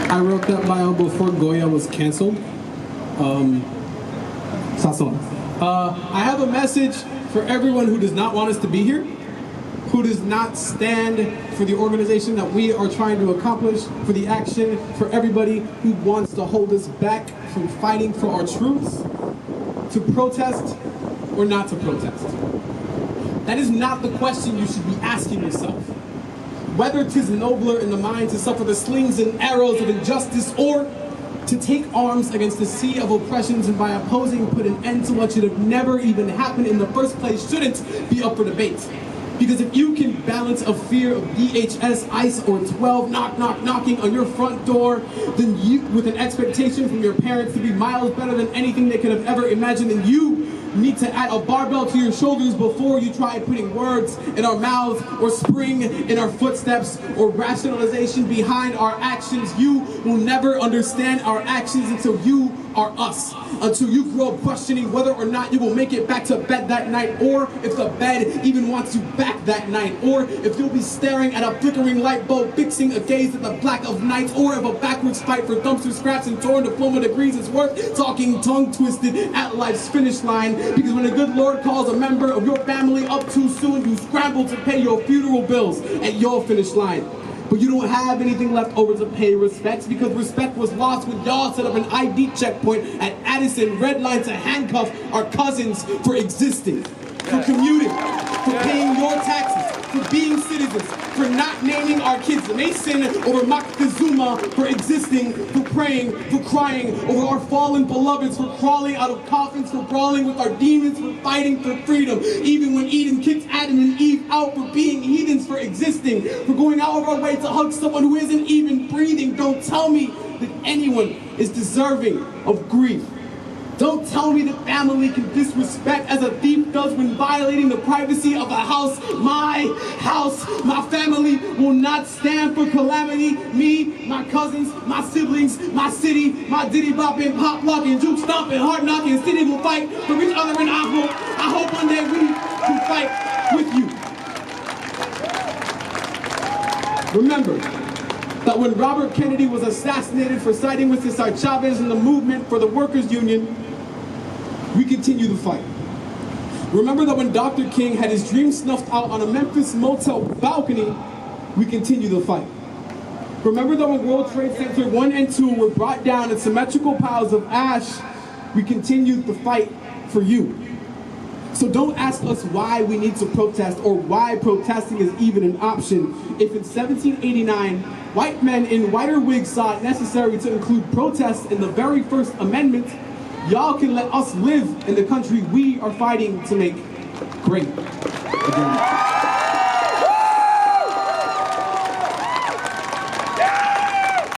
I wrote that bio before Goya was canceled. Sasson. I have a message for everyone who does not want us to be here, who does not stand for the organization that we are trying to accomplish, for the action, for everybody who wants to hold us back from fighting for our truths, to protest or not to protest. That is not the question you should be asking yourself. Whether 'tis nobler in the mind to suffer the slings and arrows of injustice, or to take arms against the sea of oppressions and by opposing put an end to what should have never even happened in the first place, shouldn't be up for debate. Because if you can balance a fear of DHS, ICE, or 12 knocking on your front door, then you, with an expectation from your parents to be miles better than anything they could have ever imagined, then you need to add a barbell to your shoulders before you try putting words in our mouths or spring in our footsteps or rationalization behind our actions. You will never understand our actions until you are us, until you grow up questioning whether or not you will make it back to bed that night, or if the bed even wants you back that night, or if you'll be staring at a flickering light bulb fixing a gaze at the black of night, or if a backwards fight for dumpster scraps and torn diploma degrees is worth talking tongue twisted at life's finish line. Because when the good Lord calls a member of your family up too soon, you scramble to pay your funeral bills at your finish line. But you don't have anything left over to pay respect, because respect was lost when y'all set up an ID checkpoint at Addison Red Line to handcuff our cousins for existing, for commuting, for paying your taxes, for being citizens, for not naming our kids Mason over Moctezuma, for existing, for praying, for crying over our fallen beloveds, for crawling out of coffins, for brawling with our demons, for fighting for freedom, even when Eden kicked Adam and Eve out, for being heathens, for existing, for going out of our way to hug someone who isn't even breathing. Don't tell me that anyone is deserving of grief. Don't tell me that family can disrespect as a thief does when violating the privacy of a house. My house, my family will not stand for calamity. Me, my cousins, my siblings, my city, my diddy bopping, pop locking, juke stomping, hard knocking, city will fight for each other, and I hope one day we can fight with you. Remember that when Robert Kennedy was assassinated for siding with Cesar Chavez and the movement for the workers' union, we continue the fight. Remember that when Dr. King had his dream snuffed out on a Memphis motel balcony, we continue the fight. Remember that when World Trade Center 1 and 2 were brought down in symmetrical piles of ash, we continued the fight for you. So don't ask us why we need to protest or why protesting is even an option. If in 1789, white men in whiter wigs saw it necessary to include protests in the very first amendment, y'all can let us live in the country we are fighting to make great again.